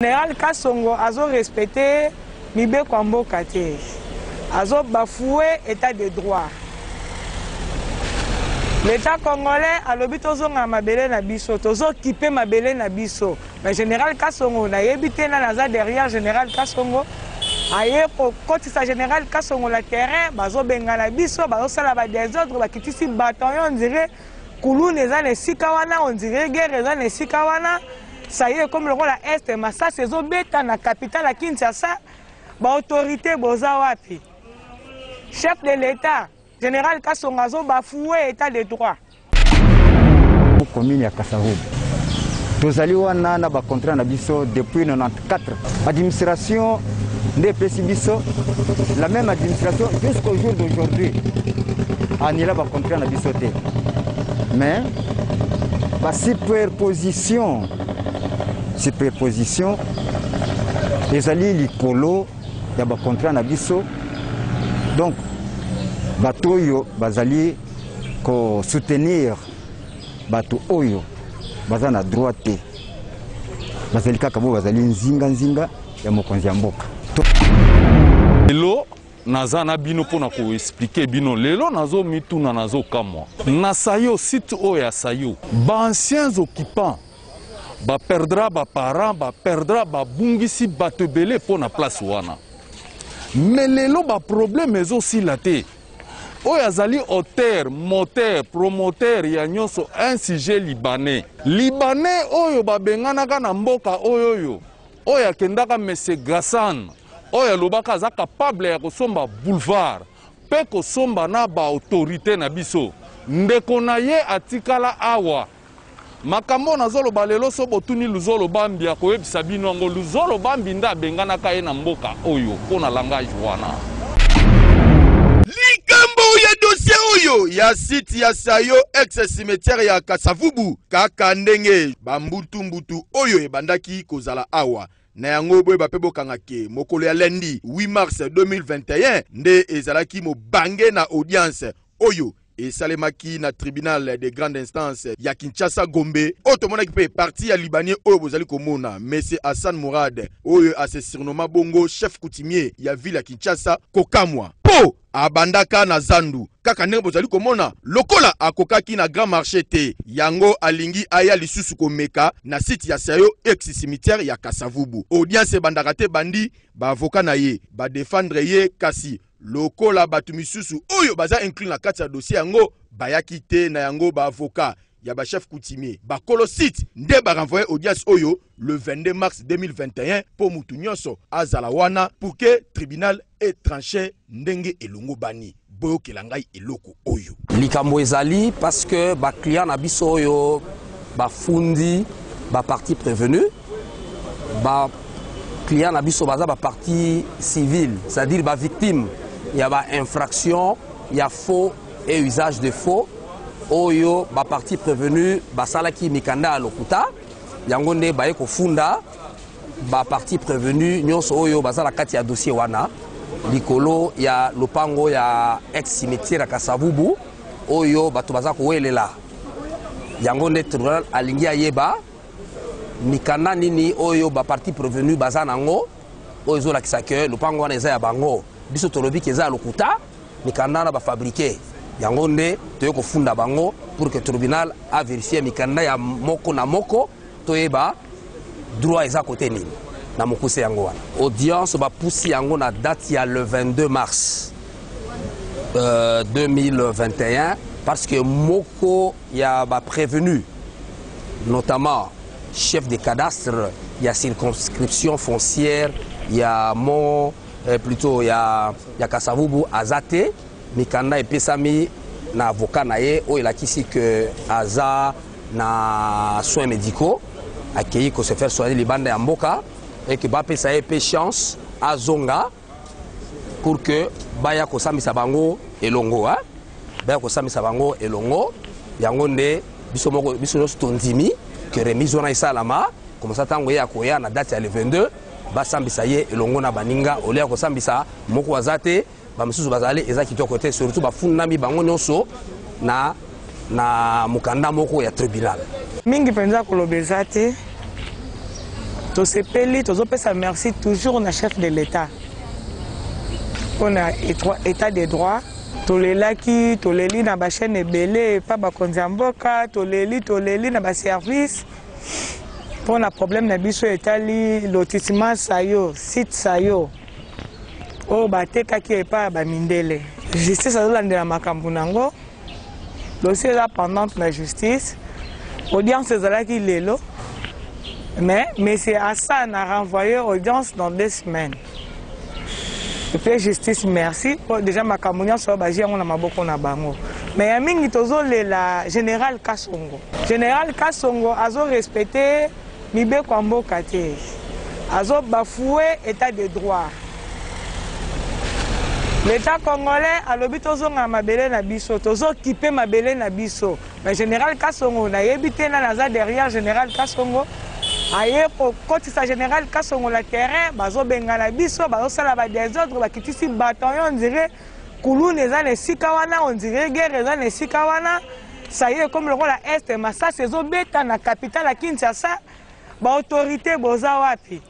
Général Kasongo azo respecté Mibe Kwambo Kate. Azo bafoué état de droit. L'État congolais a l'obitozo na mabele na biso, tozo kipe mabele na biso. Mais Général Kasongo na yebité na naza derrière Général Kasongo. Aye quand sa Général Kasongo la terrain, bazo benga na biso, bazo sala ba désordre, ba kitisi bataillon on dirait Koulou neza ne sikawana, on dirait guerre neza ne sikawana. Ça y est comme le rôle à Est, mais ça c'est bêta na capitale à Kinshasa, ba autorité boza wapi. Chef de l'État, Général Kasongo bafoué état de droit. Commune ya Kasavubu. Tozali wana na ba contrat na biso depuis 94. Administration de Pesibiso, la même administration jusqu'au jour d'aujourd'hui. Anila ba contrat na biso te. Mais ba superposition ezali likolo ya ba contrat na biso. Donc bato oyo bazali ko soutenir bato oyo baza na droit te. Bazali kaka bo bazali nzinga ya mokonzi ya mboka. Lelo naza na bino pona ko expliquer bino lelo nazo mituna nazo kamwa. Na sayo site oya sayo ba anciens occupants ba perdra ba parents ba perdra ba bungisi bato belé pona place wana. Mais lelo ba problème ezo te. Oyo azali auteur, moteur, promoteur ya nyonso un sujet libanais. Libanais oyo babenganaka na mboka oyo oyo akendaka Monsieur Gassan. Oyo lobaka aza capable ya kosomba boulevard pe kosomba na ba autorité na biso. Ndeko na ye atikala awa. Makambo nazoloba lelo so botuni luzolo bambi ya koyebisa bino ngo luzolo bambi nda benganaka ye na mboka oyo pona langage wana. Likambo ya dossier oyo ya site ya sayo ex-cimetière ya Kasavubu kaka ndenge bambutu oyo ebandaki kozala awa. Na yango boye bape bokanga ke mokolo ya lundi 8 mars 2021 nde ezalaki mobange na audience oyo esalemaki na tribunal de grande instance ya Kinshasa Gombe. Otomonaki pe parti ya libanais oyo bozali komona Monsieur Hassan Mourad oyo ase surnommé bongo chef coutumier ya ville ya Kinshasa kokamwa po abandaka na zandu kaka ndenge bozali komona lokola akokaki na grand marché te yango alingi aya lisusu komeka na site ya sayo ex cimetière ya Kasavubu. Audience bandaka te bandi ba avocat na ye ba défendre ye kasi lokola batu misusu oyo baza inclus na kati ya dossier yango bayaki te na yango ba avocat ya ba chef coutumier ba kolo site nde ba renvoyer audience oyo le 22 mars 2021 pour mutu nyonso azala wana pour que tribunal et tranché ndenge elongo bani boyokela ngai eloko oyo likambo ezali parce que ba client na biso oyo ba fundi ba partie prévenue ba client na biso baza ba partie civile, c'est-à-dire ba victime il y a ba infraction, il y a faux et usage de faux oyo ba partie prévenue ba salaki mikanda lokuta yango nde ba eko funda ba partie prévenue nyonso oyo bazala kati ya dossier wana likolo ya lopango ya ex cimetière ya Kasavubu oyo bato baza kowelela yango nde tribunal alingi ayeba mikanda nini oyo ba partie prévenue baza nango oyo zolakisa ke lopango wana eza ya bango biso tolobi ke eza lokuta mikanda na ba fabriquer yango nde toyo kofunda bango pour que tribunal a vérifier mikanda ya moko na moko toyeba droit eza côté nini na mokuse yango wana. Audience ba poussi yango na date ya le 22 mars 2021 parce que moko ya ba prévenu notamment chef de cadastre, il y a circonscription foncière, il y a plutôt il y a Kasavubu azate mikanda epesami na avocat na ye o elakisi que aza na soins médicaux accueilli ko se faire soigner les bandes ya mboka et que ba pesa ye chance azonga pour que baya ko samisa bango elongo baya ko samisa bango elongo yango nde biso moko biso tondimi que remise wana isalama comme ça tango ya koya na date ya le 22 ba sambisa ye elongo na baninga olia ko sambisa moko azate ba misusu bazali eza kitoko te surtout ba funami bango nyonso na mukanda moko ya tribunal mingi penza kolobeza te tosepeli tozopesa merci toujours na chef de l'État pour na état de droit tolelaki toleli na ba chaîne ebele pa ba konzi mboka toleli na ba service pour na problème na biso etali lotissement sayo site sayo o batekaki epa ba mindele justice azolandela makambo nango dossier là pendante la justice audience ezalaki lelo mais M. Hassan a renvoyé audience dans 2 semaines. Et puis justice merci pour déjà ma camonia sur basi on a maboko na bango. Mais ya mingi tozo la général Kasongo. Général Kasongo azo respecté mibe kwa mboka te. Azo bafoué état de droit. L'État congolais a lobi tozonga mabele na biso, tozo kipe mabele na biso. Mais général Kasongo na yebité na naza derrière général Kasongo. Aye pour kotisa général Kasongo la terrain bazo bengana biso bazo sala ba désordre bakitisi bataillon on dirait Kouloune eza na sika wana on dirait guerre eza na sika wana ça y est comme le rôle à est mais ça c'est zo beta na capitale à Kinshasa ba autorité boza wapi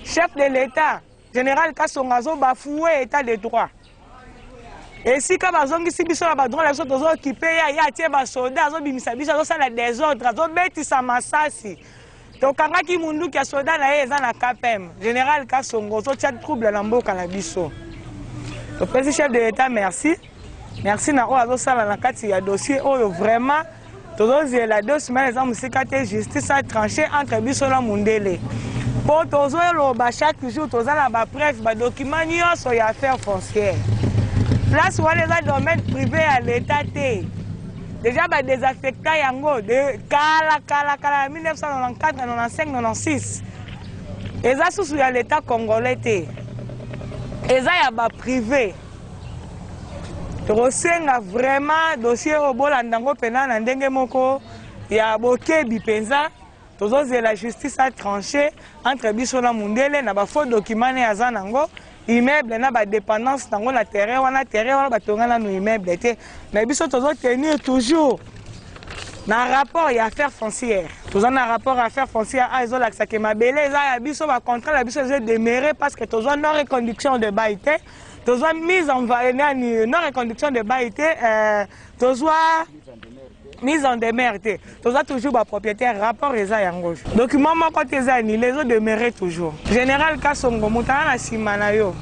chef de l'État général Kasongo zo bafoué état de droit et sika bazongisi biso na ba droit la biso tozo occuper ya tie ba soldat zo bimisa biso zo sala désordre zo betisa masasi tokangaki mundu kia soda na ye eza na KPM général Kasongo so tia trouble na mboka na biso le président chef de l'État merci na oyo azosala na kati ya dossier oyo vraiment tozozela 2 semaines eza mosika te justice a tranché entre biso na mundele mpo tozoloba chaque jour tozala bapreuve badocument nyonso ya affaire foncière place wana eza domaine privé ya l'État te déjà ba désaffecta yango de kala 1994 95 96 eza susu ya l'État congolais te eza ya ba privé tosenga vraiment dossier obolanda ngo pena na ndenge moko ya bokebi penza tozozela justice a tranché entre biso na mundele na ba faux document ya zanango immeuble na ba dépendance nango na terrain wana batonga na no immeuble te mais biso tozo tenir toujours na rapport ya affaire foncière tozo na rapport ya affaire foncière a ezo laksa ke mabele eza ya biso ba contrat la biso ezo déméré parce que tozo non reconduction de bail te tozo mise en valeur non reconduction de bail te tozo mise en demeure te toza toujours ba propriétaire rapport eza yango document moko te eza ni les eaux demeurent toujours général Kasongo mutana na sima na yo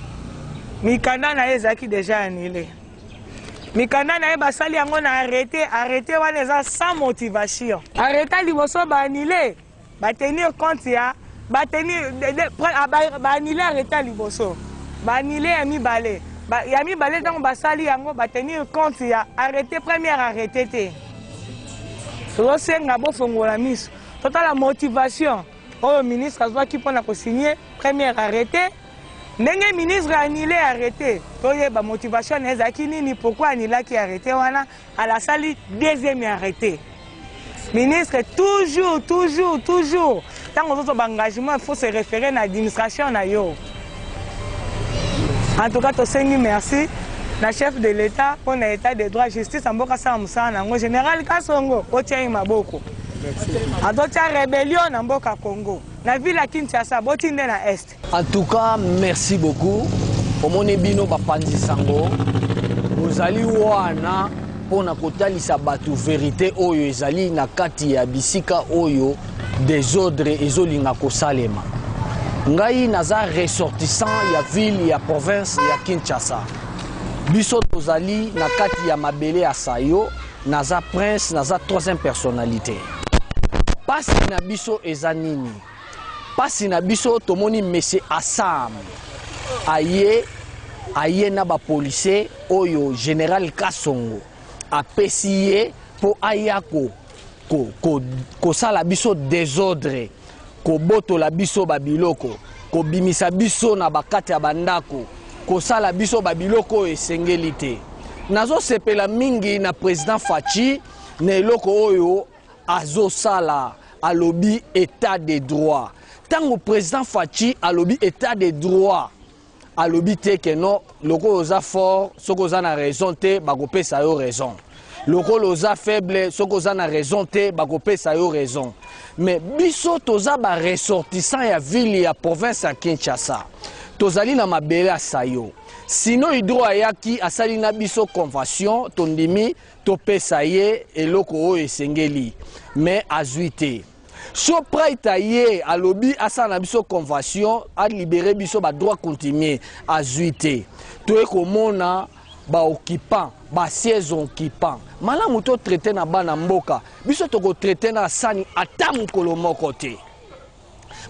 mikanda na ezaki déjà annulé mikanda na basali yango na arrêté wana eza sans motivation arrêté liboso ba annulé ba tenir compte ya ba tenir ba annulé arrêté liboso ba annulé ya mibale donc basali yango ba tenir compte ya arrêté première arrêté te tozosenga bofongola miso totala motivation oyo ministre azwaki mpona kosigner première arrêté ndenge ministre annulé arrêté toyeba motivation na ezalaki nini pourquoi annulaki arrêté wana alasali deuxième arrêté ministre toujours ntango ozozoba engagement il faut se référer na administration na yo en tout cas tosengi merci na chef de l'État pour na état de droit justice en mboka sa musana nango général Kasongo otia maboko adotia rébellion na mboka Congo na ville ya Kinshasa botinde na est. En tout cas merci beaucoup omone bino bapanzi sango ozali wana pona kotalisa batu vérité oyo ezali na kati ya bisika oyo désordre ezolinga kosalema ngai naza ressortissant ya ville ya province ya Kinshasa biso tozali na kati ya mabele ya sayo naza prince naza troisième personnalité pasi na biso eza nini pasi na biso tomoni monsieur Assam aye na ba policier oyo général Kasongo apesi ye po ayako ko sala biso désordre ko boto la biso babiloko ko bimisa biso na bakati ya bandako kosala biso babiloko esengeli te nazo sepela mingi na président Fachi na eloko oyo azosala alobi état de droit tango président Fachi alobi état de droit alobi te que non loko oza fort soko oza na raison te bakopesa yo raison lokolo oza faible soko oza na raison te bakopesa yo raison. Mais biso toza ba ressortissant ya ville ya province ya Kinshasa tozali na mabele asayo. Sinon hydro ayaki asali na biso convention tondimi topesa ye eloko oyo esengeli mais azuite. So praita ye alobi asa na biso convention a libéré biso ba droit continuer azuite. Toye komona ba occupant ba siège occupant malamu to traiter na bana mboka biso toko traiter na sani ata mukolo moko te.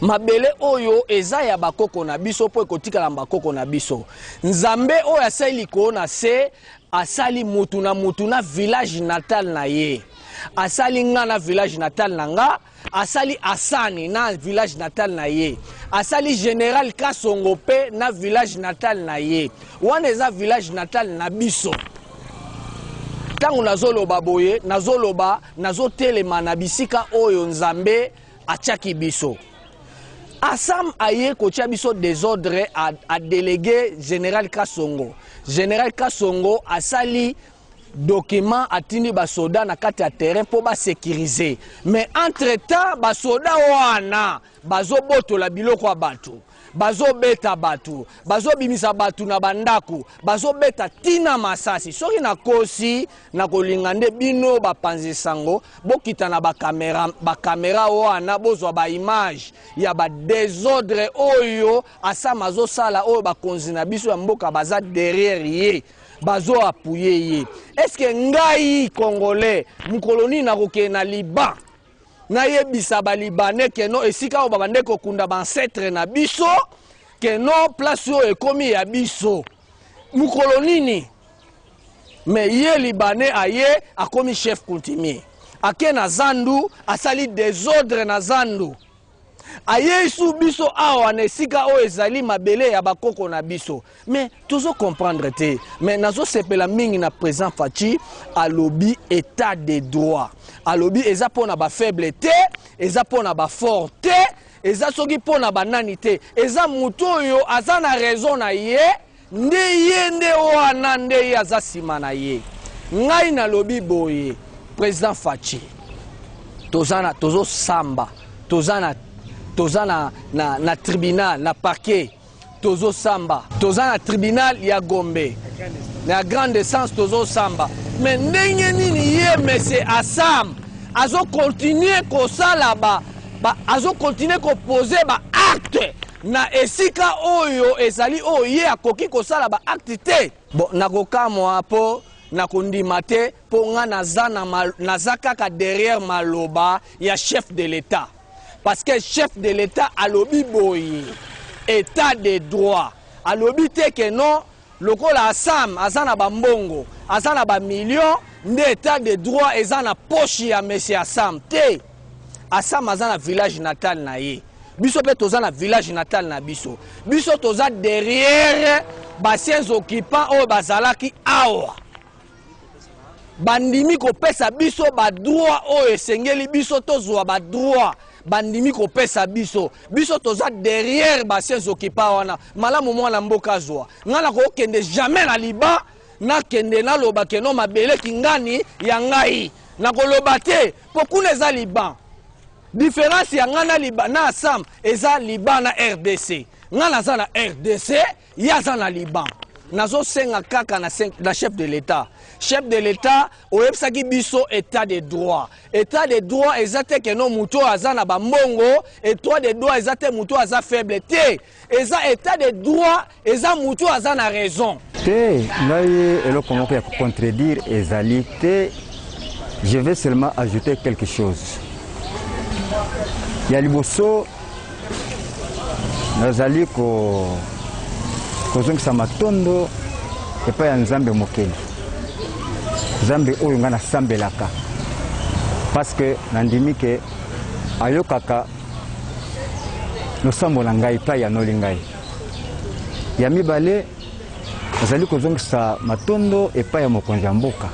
Mabele oyo eza ya bakoko na biso po ekotikala bakoko na biso. Nzambe oyo asali ko na se asali mutu na village natal na ye. Asali nga na village natal na nga, asali Asani na village natal na ye. Asali Général Kasongo pe na village natal na ye. Wana eza village natal na biso. Tango nazoloba boye, nazo telema na bisika oyo Nzambe atiaki biso. Asam aye kotia biso désordre a délégué Général Kasongo. Général Kasongo asali document atini ba soda na kati ya terrain pour ba sécuriser. Mais entre-temps ba soda wana bazo botola biloko ya batu. Bazo beta batu, bazo bimisa batu na bandaku, bazo beta tina masasi. Soki na kosi na kolingande bino ba panzi sango, bokita na ba kamera wana bozwa ba image ya ba désordre oyo asa mazo sala oyo ba konzi na biso ya mboka baza derrière ye. Bazo appuyer ye. Est-ce que ngai congolais mukoloni na koke na Liban na yebisa ba libanais que non esika o babande ko kunda ba ancêtre na biso que non place yo ekomi ya biso mukolonini mais ye libanais aye akomi chef coutumier ake na zandu asali désordre na zandu aye sou biso awa na esika o ezali mabele ya bakoko na biso. Mais toujours comprendre te mais nazo sepela mingi na président Fachi alobi état de droit alobi eza pona ba faible te eza pona ba fort te eza soki pona ba nani te eza mutu oyo aza na raison na ye nde wana nde ye aza sima na ye. Ngai na lobi boye président Fachi tozo samba toza na tribunal na parquet tozo samba toza na tribunal ya Gombe na grande essence tozo samba. Mais ndenge nini ye monsieur Assam azo continuer ko sala azo continuer ko poser ba acte na esika oyo ezali oyo ye akoki ko sala ba acte te. Bon nakokamwa po nakondima te po nga naza kaka derrière maloba ya chef de l'État. Parce que chef de l'État alobi boye état de droit alobi te que non lokola Assam azana ba mbongo azana ba million nde état de droit ezana poche ya monsieur Assam te. Assam azana village natal na ye biso pe toza na village natal na biso toza derrière basiens occupants oyo bazalaki awa bandimi kopesa biso ba droit oyo esengeli biso tozwa ba droit bandimi kopesa biso toza derrière basiens occupants wana malamu mwana mboka zwa ngana ko kende jamais na Liban na kende na loba keno mabele kingani ya ngai na koloba te pokuna eza Liban. Différence ya ngana Liban na Assam eza Liban na RDC. Ngana za na RDC ya za na Liban. Nazo senga kaka na chef de l'État. Chef de l'État oyebsaki biso état de droit. État de droit ezate ke no muto aza na bambongo, état de droit ezate muto aza faible te. Eza état de droit eza muto aza na raison. Te ngai eloko moko ya contredire ezali te. Je vais seulement ajouter quelque chose. Ya liboso nazali kozongisa matondo epai ya Nzambe mokeli. Nzambe oyo nga nasambelaka parce que nandimi ke ayokaka losambo na ngai epai anoli ngai. Ya mibale nazali kozongisa matondo epai ya mokonzi ya mboka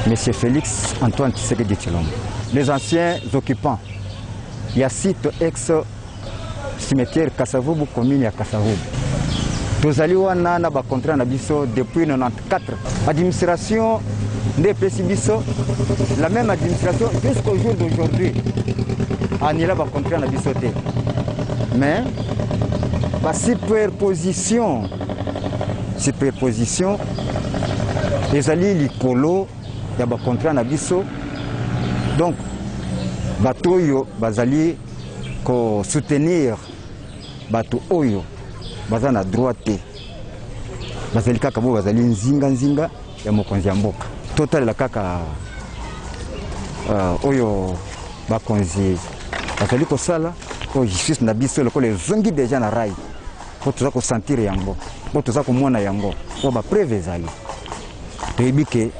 Monsieur Félix Antoine Tshisekedi Tshilombo. Les anciens occupants, il y a site ex-cimetière Kasavubu, commune à Kasavubu. tozali wana na ba contrat na biso depuis 94. Administration de biso, la même administration jusqu'au jour d'aujourd'hui annulé ba contrat na biso te. Mais la superposition ezali likolo ya ba contrat na biso. Donc bato oyo bazali ko soutenir bato oyo baza na droit te, bazali kaka bo bazali nzinga ya mokonzi ya mboka. Total la kaka oyo bakonzi bazali kosala ko justice na biso lokolo ezongi deja na rai po toza kosentir yango, po toza komona yango, po bapreve ezali toyebi ke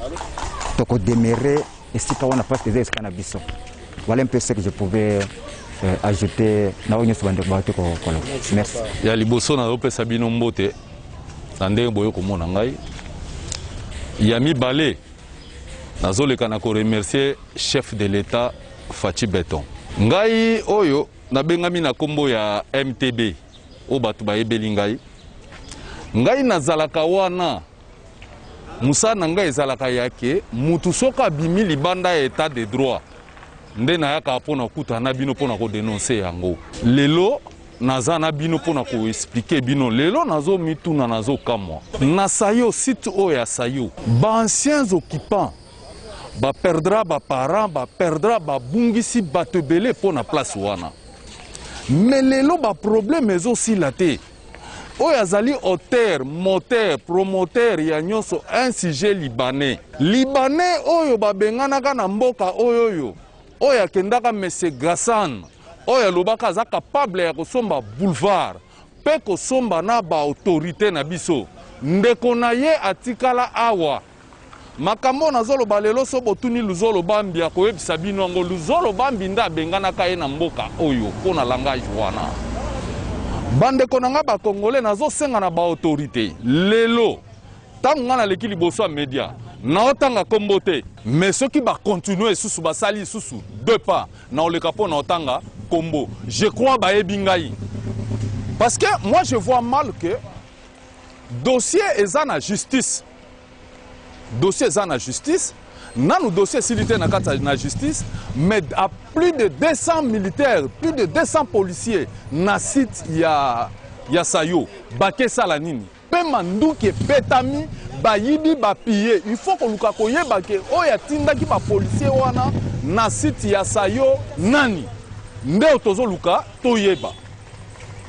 tokodemere esika wana place eza esika na biso. Voilà un peu ce que je pouvais ajouter na onyo subande ba te ko kola. Merci. Ya liboso na opesa bino mbote na ndenge boyo komona ngai. Ya mibale nazoleka na ko remercier chef de l'État Fachi Beton. Ngai oyo nabengami na kombo ya MTB o batu bayebeli ngai. Ngai nazalaka wana Musa na ngai ezalaka yake mutu soka bimi libanda ya état de droit. Nde na yaka pona kuta na bino pona ko dénoncer yango. Lelo naza na bino pona ko expliquer bino. Lelo nazo mituna nazo kamwa. Na sayo site o ya sayo. Ba anciens occupants ba perdra ba parents ba perdra ba bungisi batebele pona place wana. Mais lelo ba problème ezo silate. Oyo azali auteur, moteur, promoteur ya nyonso un sujet libanais. Libanais oyo babenganaka na mboka oyo. Oyo akendaka Monsieur Gassan. Oyo alobaka aza capable ya kosomba boulevard. Pe kosomba na ba autorité na biso. Ndeko na ye atikala awa. Makambo nazoloba lelo so botuni luzolo bambi ya koyebisa bino ngo luzolo bambi nda abenganaka ye na mboka oyo pona langage wana. Bande konanga ba congolais nazo senga na ba autorité lelo tangu ngana leki liboso ya media na otanga kombote mais ceux qui ba continuer susu ba sali susu deux pas na oleka po na otanga kombo je crois ba ebingai parce que moi je vois mal que dossier eza na justice Nan dossier silité na kata na justice, mais à plus de 200 militaires, plus de 200 policiers na site ya sayo, baké salanini. Pe manduki betami, ba yibi ba pillé. Il faut que luka koyeba ke oya tindaki ba policier wana na site ya sayo nani. Nde otozo luka toyeba.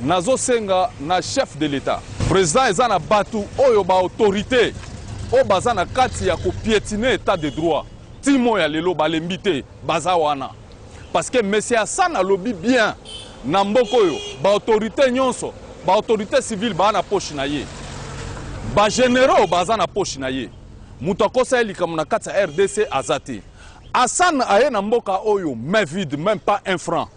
Nazo senga na chef de l'État. Président ezana batu oyo ba autorité. O baza na kati ya ko piétiner état de droit. Timo ya lelo balembite baza wana. Parce que monsieur Hassan a lobby bien na mboko yo ba autorité nyonso, ba autorité civile ba na poche na ye. Ba généraux baza na poche na ye. Mutu akosa elika na kati ya RDC azati. Hassan aye na mboka oyo main vide, même pas un franc.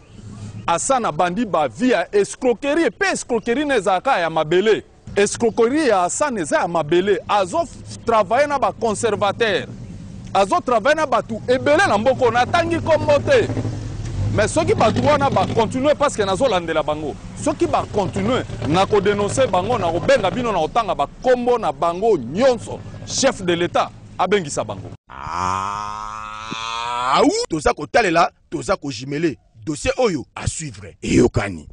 Hassan a bandi ba via escroquerie, pe escroquerie nezaka ya mabele. Escroquerie ya Hassan eza ya mabele, azo travailler na ba conservateur, azo travailler na batu ebele na mboko na tangi kombote. Mais ceux qui batu wana ba continuer parce que nazo landela bango. Ceux qui ba continuer na ko dénoncer bango na ko benga bino na otanga ba kombo na bango nyonso, chef de l'État abengisa bango. Toza ko talela, toza ko jimele, dossier oyo à suivre. Eyokani.